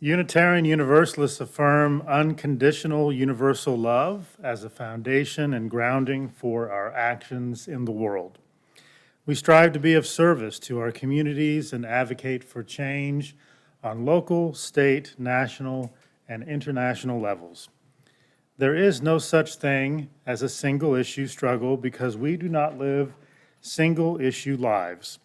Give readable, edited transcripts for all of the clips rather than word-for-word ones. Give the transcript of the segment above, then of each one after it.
Unitarian Universalists affirm unconditional universal love as a foundation and grounding for our actions in the world. We strive to be of service to our communities and advocate for change on local, state, national, and international levels. There is no such thing as a single-issue struggle because we do not live single-issue lives.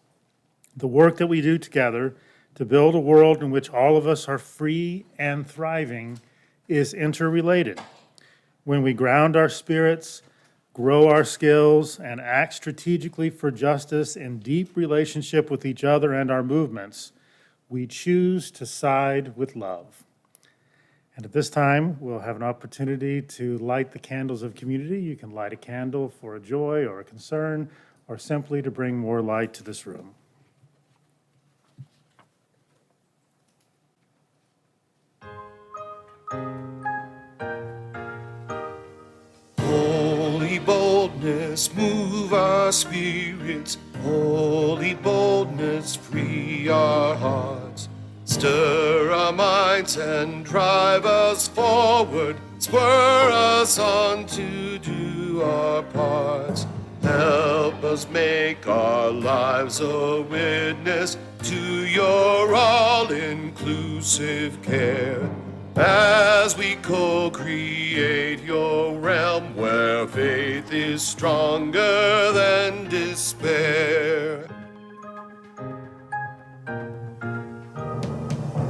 The work that we do together to build a world in which all of us are free and thriving is interrelated. When we ground our spirits, grow our skills, and act strategically for justice in deep relationship with each other and our movements, we choose to side with love. And at this time, we'll have an opportunity to light the candles of community. You can light a candle for a joy or a concern, or simply to bring more light to this room. Holy boldness, move our spirits. Holy boldness, free our hearts. Stir our minds and drive us forward. Spur us on to do our parts. Help us make our lives a witness to your all-inclusive care. As we co-create your realm where faith is stronger than despair.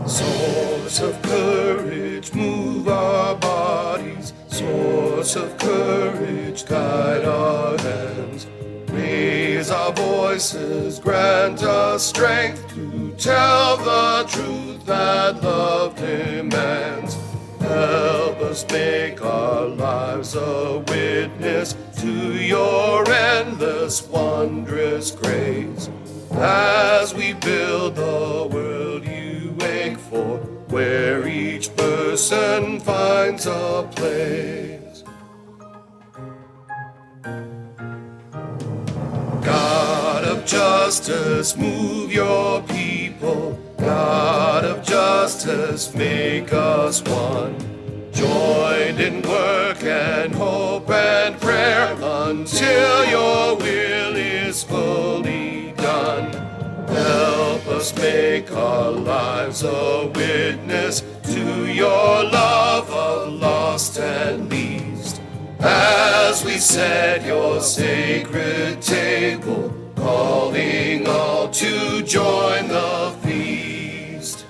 Source of courage, move our bodies. Source of courage, guide our hands. Raise our voices, grant us strength to tell the truth that love demands. Help us make our lives a witness to your endless, wondrous grace. As we build the world you ache for, where each person finds a place. God of justice, move your people. God of justice, make us one. Joined in work and hope and prayer until your will is fully done. Help us make our lives a witness to your love of lost and least. As we set your sacred table, calling all to join the feast.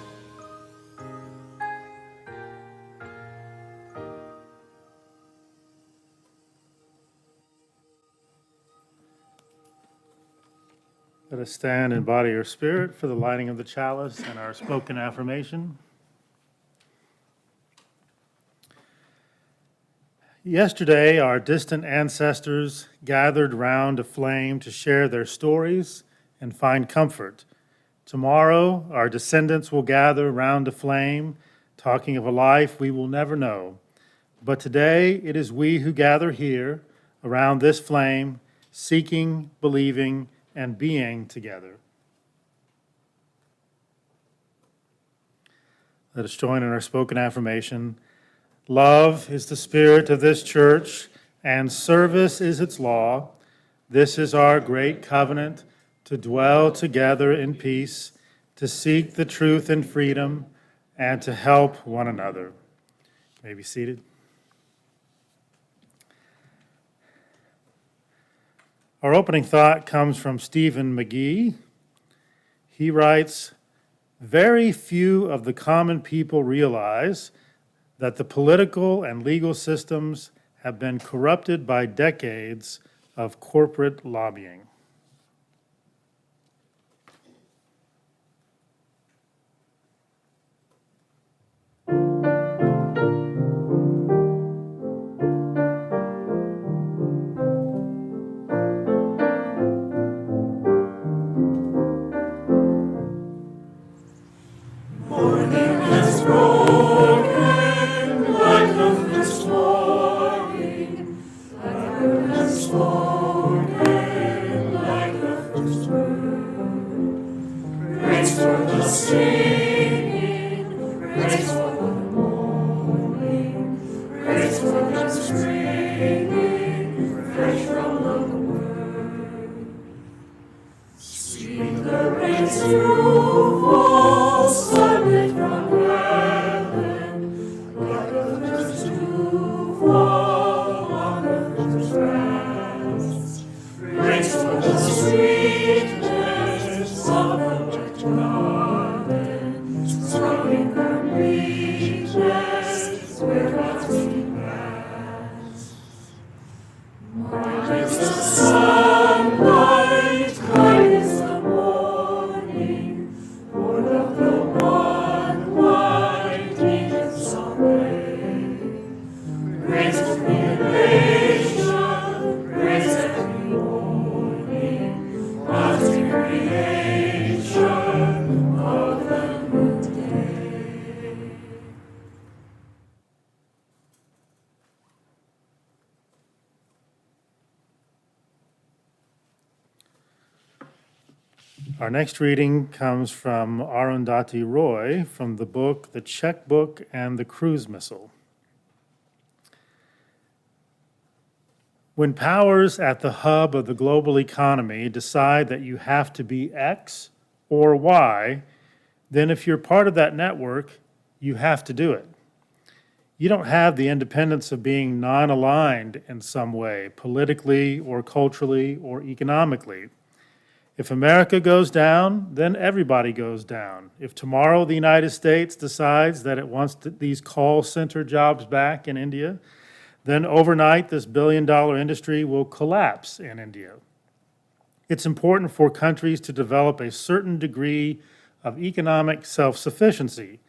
Let us stand in body or spirit for the lighting of the chalice and our spoken affirmation. Yesterday, our distant ancestors gathered round a flame to share their stories and find comfort. Tomorrow, our descendants will gather round a flame, talking of a life we will never know. But today, it is we who gather here around this flame, seeking, believing, and being together. Let us join in our spoken affirmation. Love is the spirit of this church, and service is its law. This is our great covenant, to dwell together in peace, to seek the truth in freedom, and to help one another. You may be seated. Our opening thought comes from Stephen McGee. He writes, "Very few of the common people realize that the political and legal systems have been corrupted by decades of corporate lobbying." Praise for the singing, praise for Our next reading comes from Arundhati Roy from the book The Checkbook and the Cruise Missile. When powers at the hub of the global economy decide that you have to be X or Y, then if you're part of that network, you have to do it. You don't have the independence of being non-aligned in some way, politically or culturally or economically. If America goes down, then everybody goes down. If tomorrow the United States decides that it wants these call center jobs back in India, then overnight this billion-dollar industry will collapse in India. It's important for countries to develop a certain degree of economic self-sufficiency.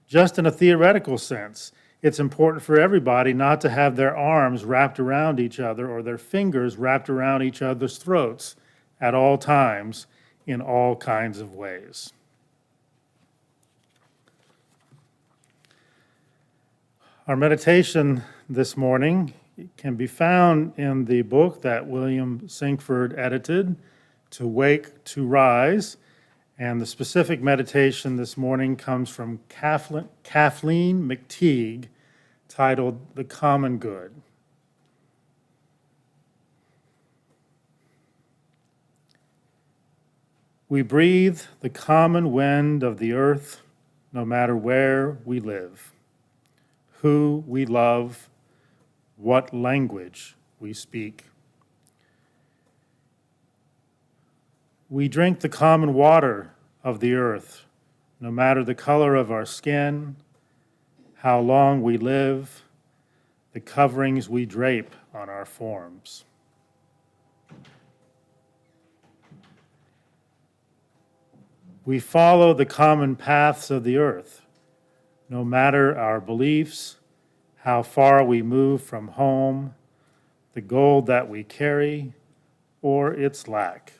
Just in a theoretical sense, it's important for everybody not to have their arms wrapped around each other or their fingers wrapped around each other's throats at all times in all kinds of ways. Our meditation this morning can be found in the book that William Sinkford edited, To Wake, to Rise, and the specific meditation this morning comes from Kathleen McTeague, titled The Common Good. We breathe the common wind of the earth, no matter where we live, who we love, what language we speak. We drink the common water of the earth, no matter the color of our skin, how long we live, the coverings we drape on our forms. We follow the common paths of the earth, no matter our beliefs, how far we move from home, the gold that we carry, or its lack.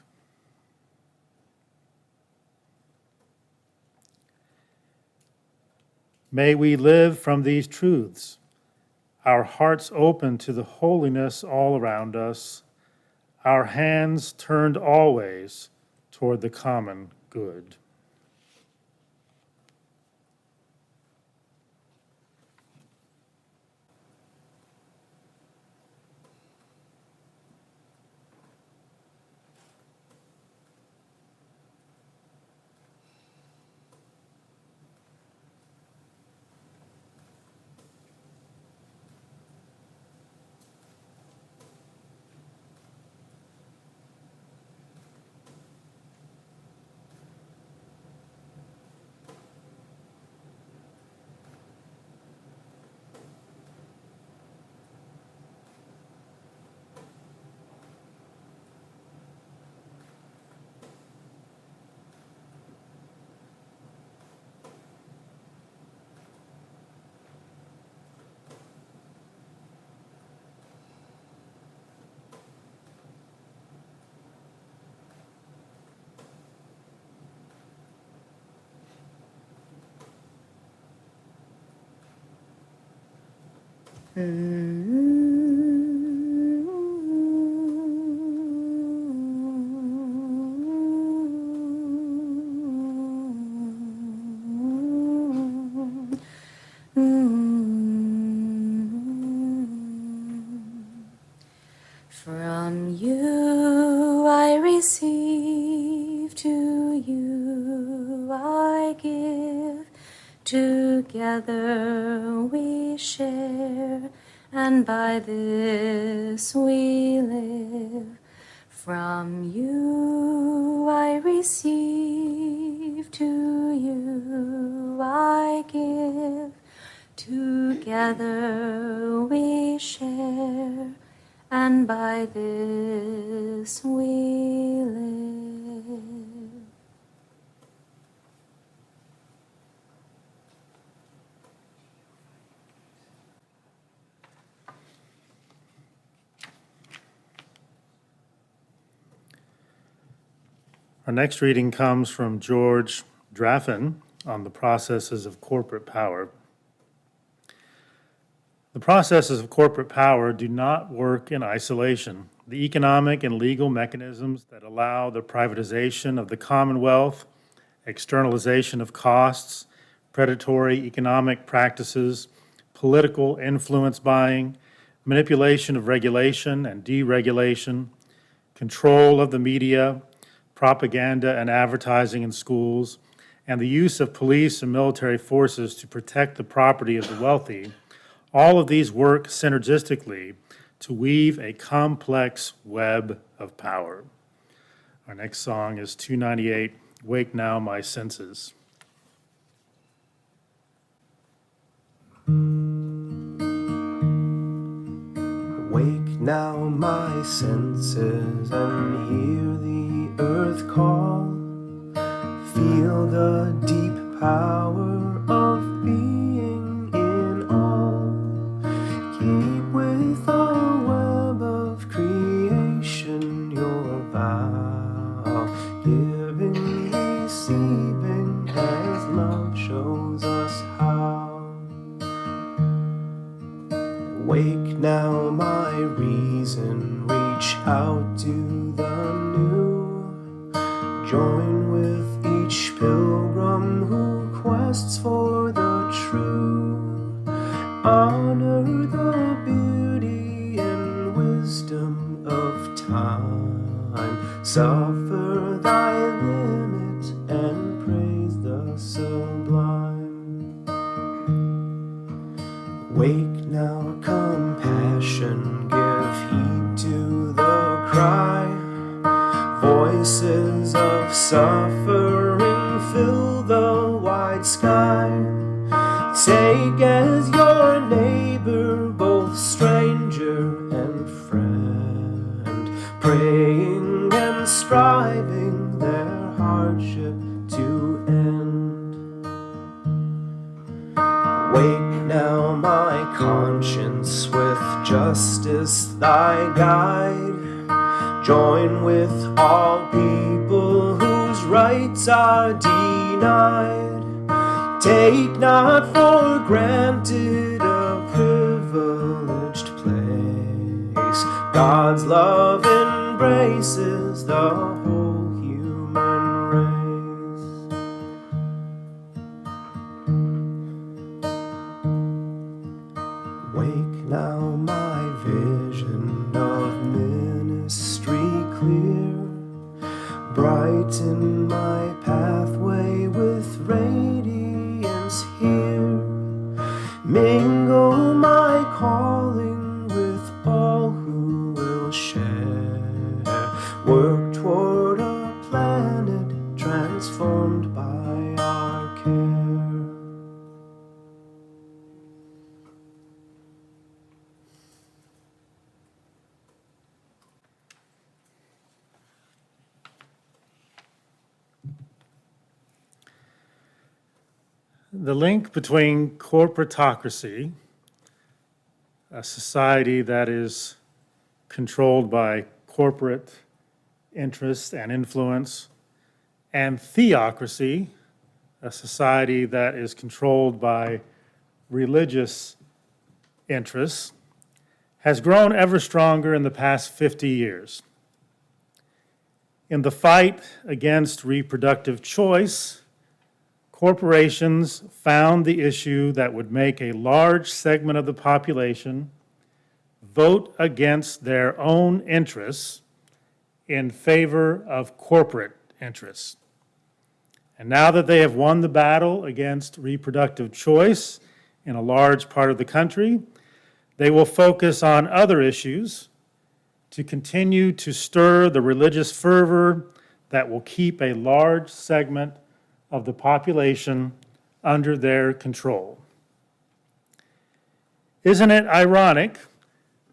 May we live from these truths, our hearts open to the holiness all around us, our hands turned always toward the common good. From you I receive, to you Together we share, and by this we live. From you I receive, to you I give. Together we share, and by this we live. Our next reading comes from George Draffin on the processes of corporate power. The processes of corporate power do not work in isolation. The economic and legal mechanisms that allow the privatization of the commonwealth, externalization of costs, predatory economic practices, political influence buying, manipulation of regulation and deregulation, control of the media, propaganda and advertising in schools, and the use of police and military forces to protect the property of the wealthy, all of these work synergistically to weave a complex web of power. Our next song is 298, Wake Now My Senses. Wake now my senses and hear the earth call. Feel the deep power of being in all. Keep with the web of creation your vow. Giving, receiving as love shows us how. Wake now my reason, reach out to the new. Join with each pilgrim who quests for the true. Honor the beauty and wisdom of time. Suffer thy limit and praise the sublime. Wake now compassion, give heed to the cry. Voices of suffering fill the wide sky. Take as your neighbor both stranger and friend, praying and striving their hardship to end. Wake now my conscience, with justice thy guide. Join with all people whose rights are denied. Take not for granted a privileged place. God's love embraces the whole human race. Wake now my vision of ministry clear. Brighten my pathway with radiance here. Mingle my calling with all who will share. Work toward a planet transformed by our care. The link between corporatocracy, a society that is controlled by corporate interest and influence, and theocracy, a society that is controlled by religious interests, has grown ever stronger in the past 50 years. In the fight against reproductive choice, corporations found the issue that would make a large segment of the population vote against their own interests in favor of corporate interests. And now that they have won the battle against reproductive choice in a large part of the country, they will focus on other issues to continue to stir the religious fervor that will keep a large segment of the population under their control. Isn't it ironic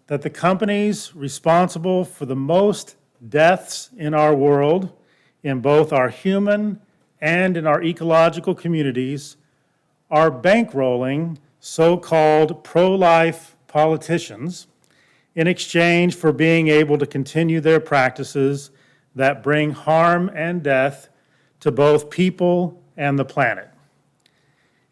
that the companies responsible for the most deaths in our world, in both our human and in our ecological communities, are bankrolling so-called pro-life politicians in exchange for being able to continue their practices that bring harm and death to both people and the planet?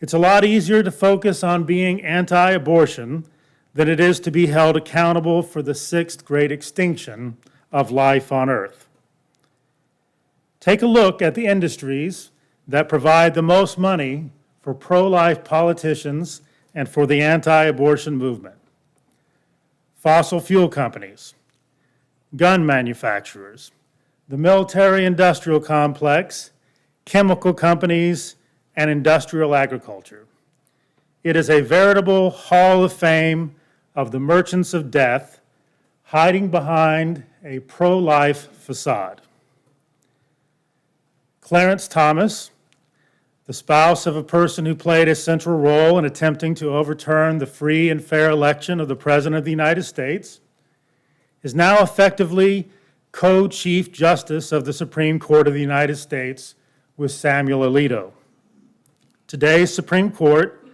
It's a lot easier to focus on being anti-abortion than it is to be held accountable for the sixth great extinction of life on Earth. Take a look at the industries that provide the most money for pro-life politicians and for the anti-abortion movement. Fossil fuel companies, gun manufacturers, the military-industrial complex, chemical companies, and industrial agriculture. It is a veritable hall of fame of the merchants of death hiding behind a pro-life facade. Clarence Thomas, the spouse of a person who played a central role in attempting to overturn the free and fair election of the President of the United States, is now effectively co-Chief Justice of the Supreme Court of the United States with Samuel Alito. Today's Supreme Court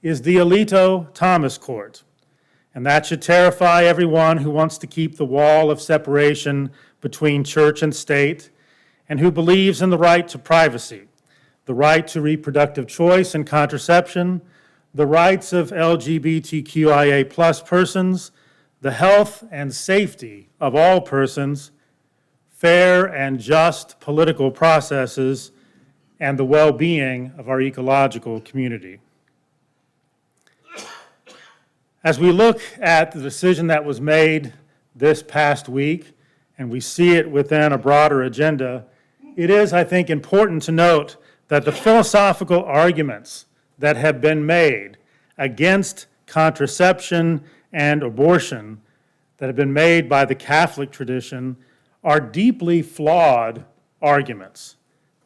is the Alito-Thomas Court, and that should terrify everyone who wants to keep the wall of separation between church and state and who believes in the right to privacy, the right to reproductive choice and contraception, the rights of LGBTQIA+ persons, the health and safety of all persons, fair and just political processes, and the well-being of our ecological community. As we look at the decision that was made this past week, and we see it within a broader agenda, it is, I think, important to note that the philosophical arguments that have been made against contraception and abortion that have been made by the Catholic tradition are deeply flawed arguments.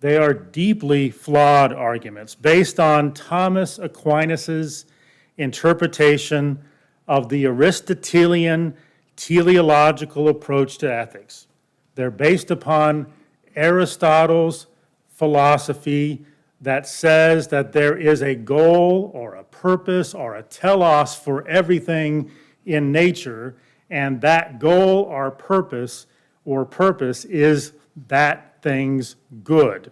They are deeply flawed arguments based on Thomas Aquinas' interpretation of the Aristotelian teleological approach to ethics. They're based upon Aristotle's philosophy that says that there is a goal or a purpose or a telos for everything in nature, and that goal or purpose is that thing's good.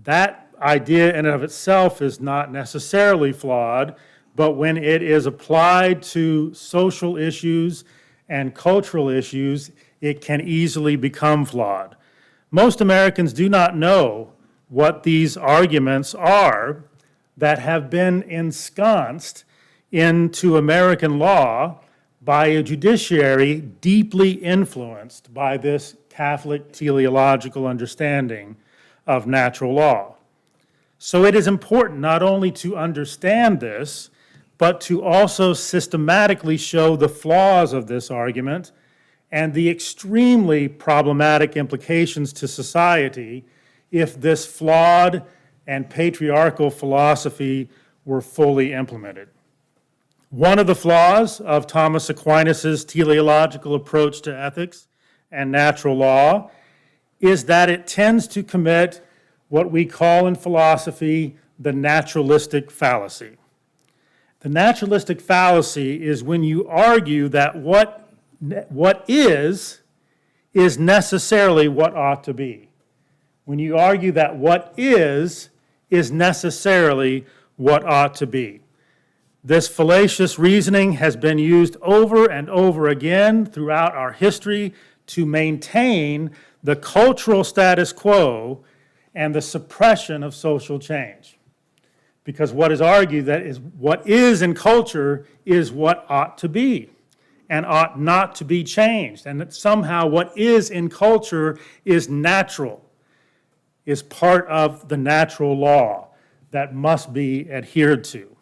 That idea in and of itself is not necessarily flawed, but when it is applied to social issues and cultural issues, it can easily become flawed. Most Americans do not know what these arguments are that have been ensconced into American law by a judiciary deeply influenced by this Catholic teleological understanding of natural law. So it is important not only to understand this, but to also systematically show the flaws of this argument and the extremely problematic implications to society if this flawed and patriarchal philosophy were fully implemented. One of the flaws of Thomas Aquinas' teleological approach to ethics and natural law is that it tends to commit what we call in philosophy the naturalistic fallacy. The naturalistic fallacy is when you argue that what is necessarily what ought to be. When you argue that what is necessarily what ought to be. This fallacious reasoning has been used over and over again throughout our history to maintain the cultural status quo and the suppression of social change. Because what is argued that is what is in culture is what ought to be and ought not to be changed, and that somehow what is in culture is natural. is part of the natural law that must be adhered to.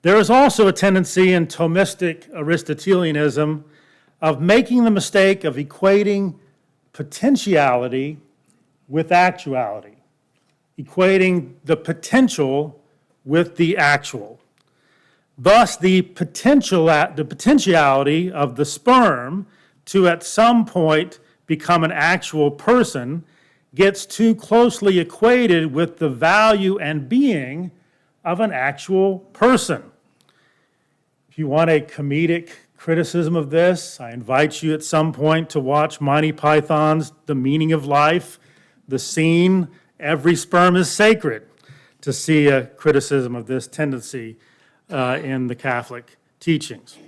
There is also a tendency in Thomistic Aristotelianism of making the mistake of equating potentiality with actuality, equating the potential with the actual. Thus, the potentiality of the sperm to at some point become an actual person gets too closely equated with the value and being of an actual person. If you want a comedic criticism of this, I invite you at some point to watch Monty Python's The Meaning of Life, the scene, "Every sperm is sacred," to see a criticism of this tendency in the Catholic teachings.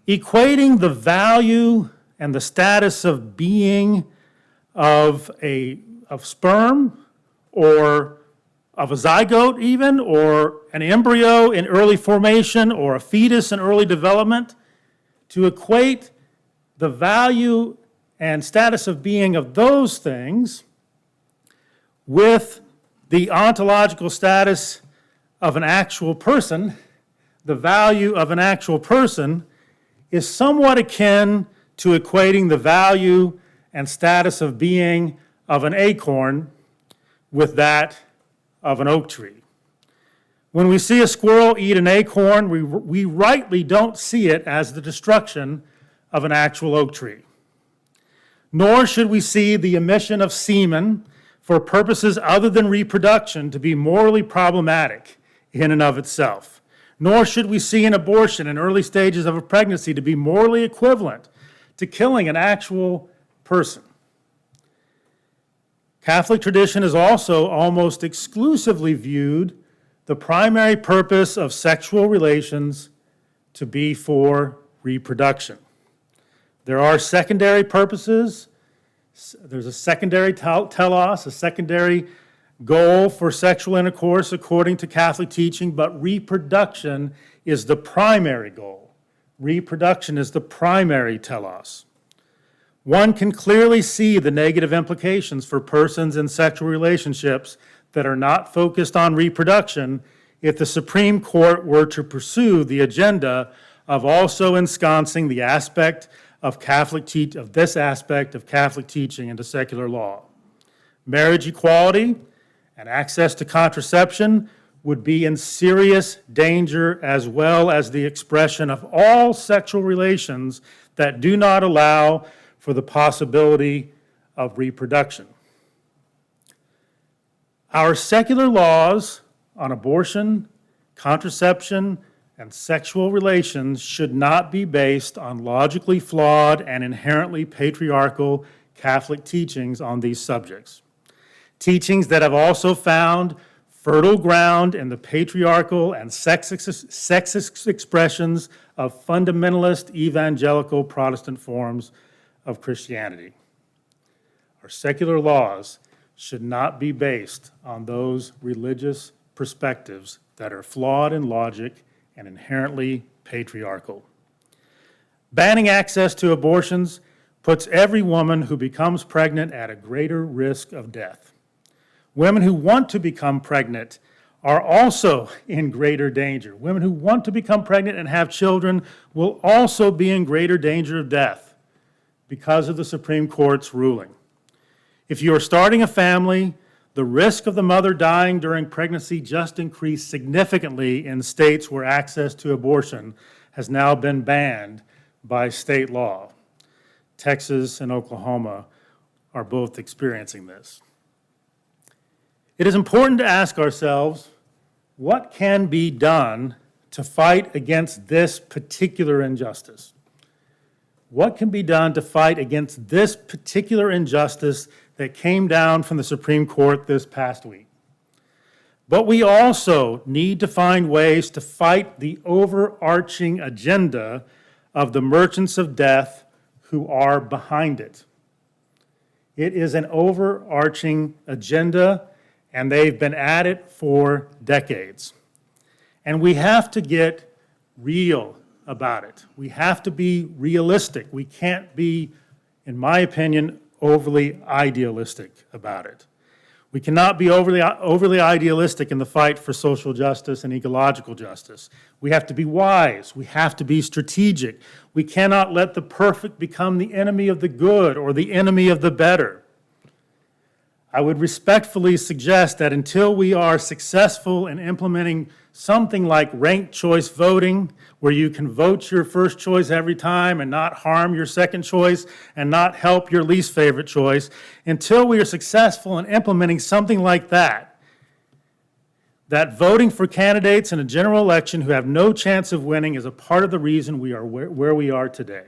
Equating the value and the status of being of sperm, or of a zygote even, or an embryo in early formation, or a fetus in early development, to equate the value and status of being of those things with the ontological status of an actual person, the value of an actual person, is somewhat akin to equating the value and status of being of an acorn with that of an oak tree. When we see a squirrel eat an acorn, we rightly don't see it as the destruction of an actual oak tree. Nor should we see the emission of semen for purposes other than reproduction to be morally problematic in and of itself. Nor should we see an abortion in early stages of a pregnancy to be morally equivalent to killing an actual person. Catholic tradition has also almost exclusively viewed the primary purpose of sexual relations to be for reproduction. There are secondary purposes. There's a secondary telos, a secondary goal for sexual intercourse according to Catholic teaching, but reproduction is the primary goal. Reproduction is the primary telos. One can clearly see the negative implications for persons in sexual relationships that are not focused on reproduction if the Supreme Court were to pursue the agenda of also ensconcing the aspect of this aspect of Catholic teaching into secular law. Marriage equality and access to contraception would be in serious danger, as well as the expression of all sexual relations that do not allow for the possibility of reproduction. Our secular laws on abortion, contraception, and sexual relations should not be based on logically flawed and inherently patriarchal Catholic teachings on these subjects. Teachings that have also found fertile ground in the patriarchal and sexist expressions of fundamentalist evangelical Protestant forms of Christianity. Our secular laws should not be based on those religious perspectives that are flawed in logic and inherently patriarchal. Banning access to abortions puts every woman who becomes pregnant at a greater risk of death. Women who want to become pregnant are also in greater danger. Women who want to become pregnant and have children will also be in greater danger of death because of the Supreme Court's ruling. If you are starting a family, the risk of the mother dying during pregnancy just increased significantly in states where access to abortion has now been banned by state law. Texas and Oklahoma are both experiencing this. It is important to ask ourselves, what can be done to fight against this particular injustice? What can be done to fight against this particular injustice that came down from the Supreme Court this past week? But we also need to find ways to fight the overarching agenda of the merchants of death who are behind it. It is an overarching agenda, and they've been at it for decades. And we have to get real about it. We have to be realistic. We can't be, in my opinion, overly idealistic about it. We cannot be overly idealistic in the fight for social justice and ecological justice. We have to be wise. We have to be strategic. We cannot let the perfect become the enemy of the good or the enemy of the better. I would respectfully suggest that until we are successful in implementing something like ranked choice voting, where you can vote your first choice every time and not harm your second choice and not help your least favorite choice, until we are successful in implementing something like that, that voting for candidates in a general election who have no chance of winning is a part of the reason we are where we are today.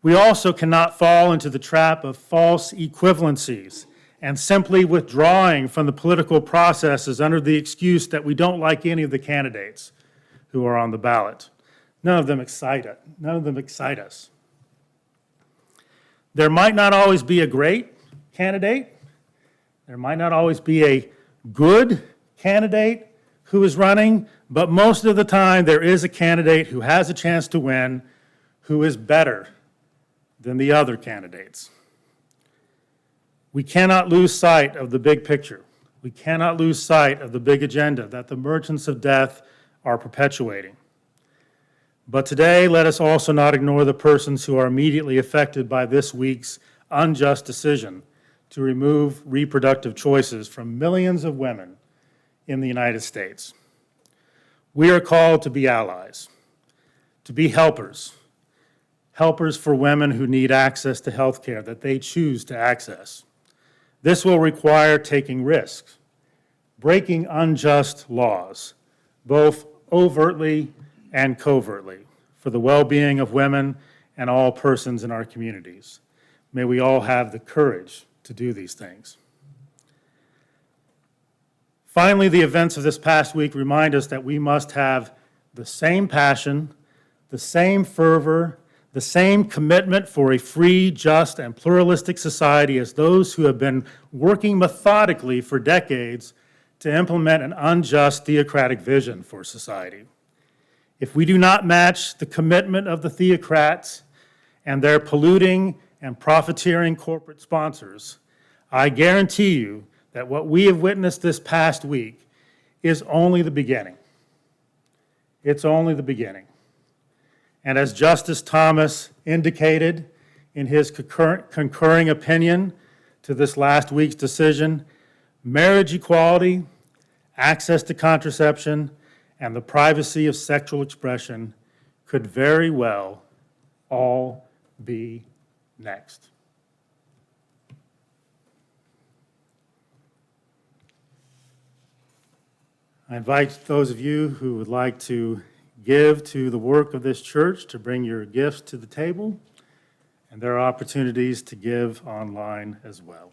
We also cannot fall into the trap of false equivalencies and simply withdrawing from the political processes under the excuse that we don't like any of the candidates who are on the ballot. None of them excite us. There might not always be a great candidate. There might not always be a good candidate who is running, but most of the time there is a candidate who has a chance to win who is better than the other candidates. We cannot lose sight of the big picture. We cannot lose sight of the big agenda that the merchants of death are perpetuating. But today, let us also not ignore the persons who are immediately affected by this week's unjust decision to remove reproductive choices from millions of women in the United States. We are called to be allies, to be helpers for women who need access to health care that they choose to access. This will require taking risks, breaking unjust laws, both overtly and covertly, for the well-being of women and all persons in our communities. May we all have the courage to do these things. Finally, the events of this past week remind us that we must have the same passion, the same fervor, the same commitment for a free, just, and pluralistic society as those who have been working methodically for decades to implement an unjust theocratic vision for society. If we do not match the commitment of the theocrats and their polluting and profiteering corporate sponsors, I guarantee you that what we have witnessed this past week is only the beginning. It's only the beginning. And as Justice Thomas indicated in his concurring opinion to this last week's decision, marriage equality, access to contraception, and the privacy of sexual expression could very well all be next. I invite those of you who would like to give to the work of this church to bring your gifts to the table, and there are opportunities to give online as well.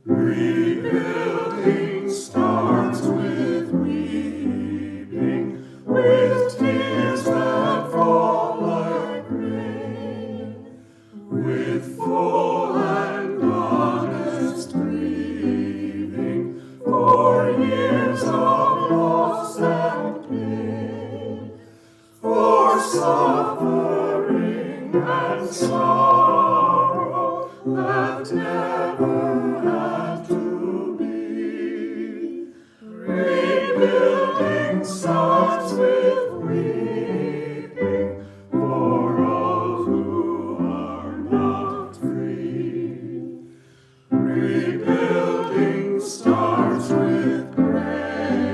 Rebuilding starts with weeping, with tears that fall like rain, with full and honest grieving for years of loss and pain, for suffering and sorrow that never had to be. Rebuilding starts with weeping for all who are not free. Rebuilding starts with prayer.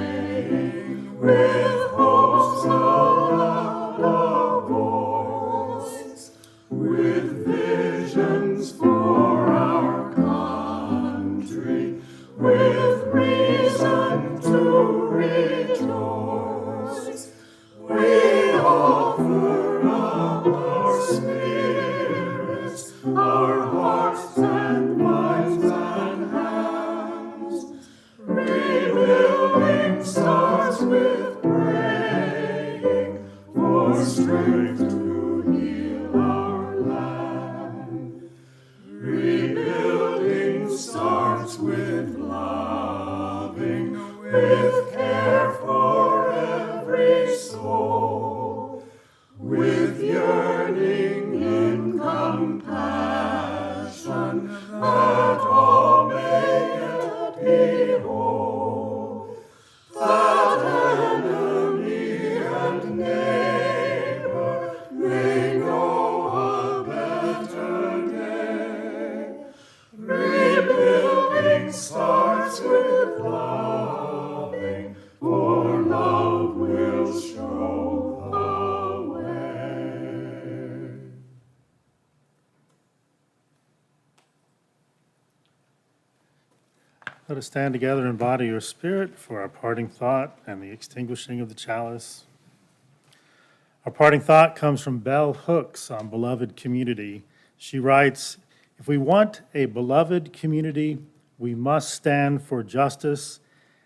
that all may yet be whole, that enemy and neighbor may know a better day. Rebuilding starts with loving, for love will show the way. Let us stand together in body or spirit for our parting thought and the extinguishing of the chalice. Our parting thought comes from Bell Hooks on beloved community. She writes, "If we want a beloved community, we must stand for justice,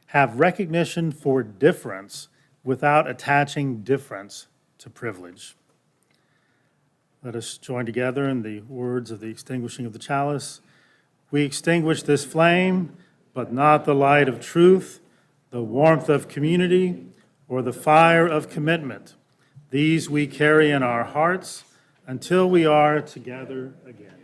have recognition for difference without attaching difference to privilege." Let us join together in the words of the extinguishing of the chalice. We extinguish this flame, but not the light of truth, the warmth of community, or the fire of commitment. These we carry in our hearts until we are together again.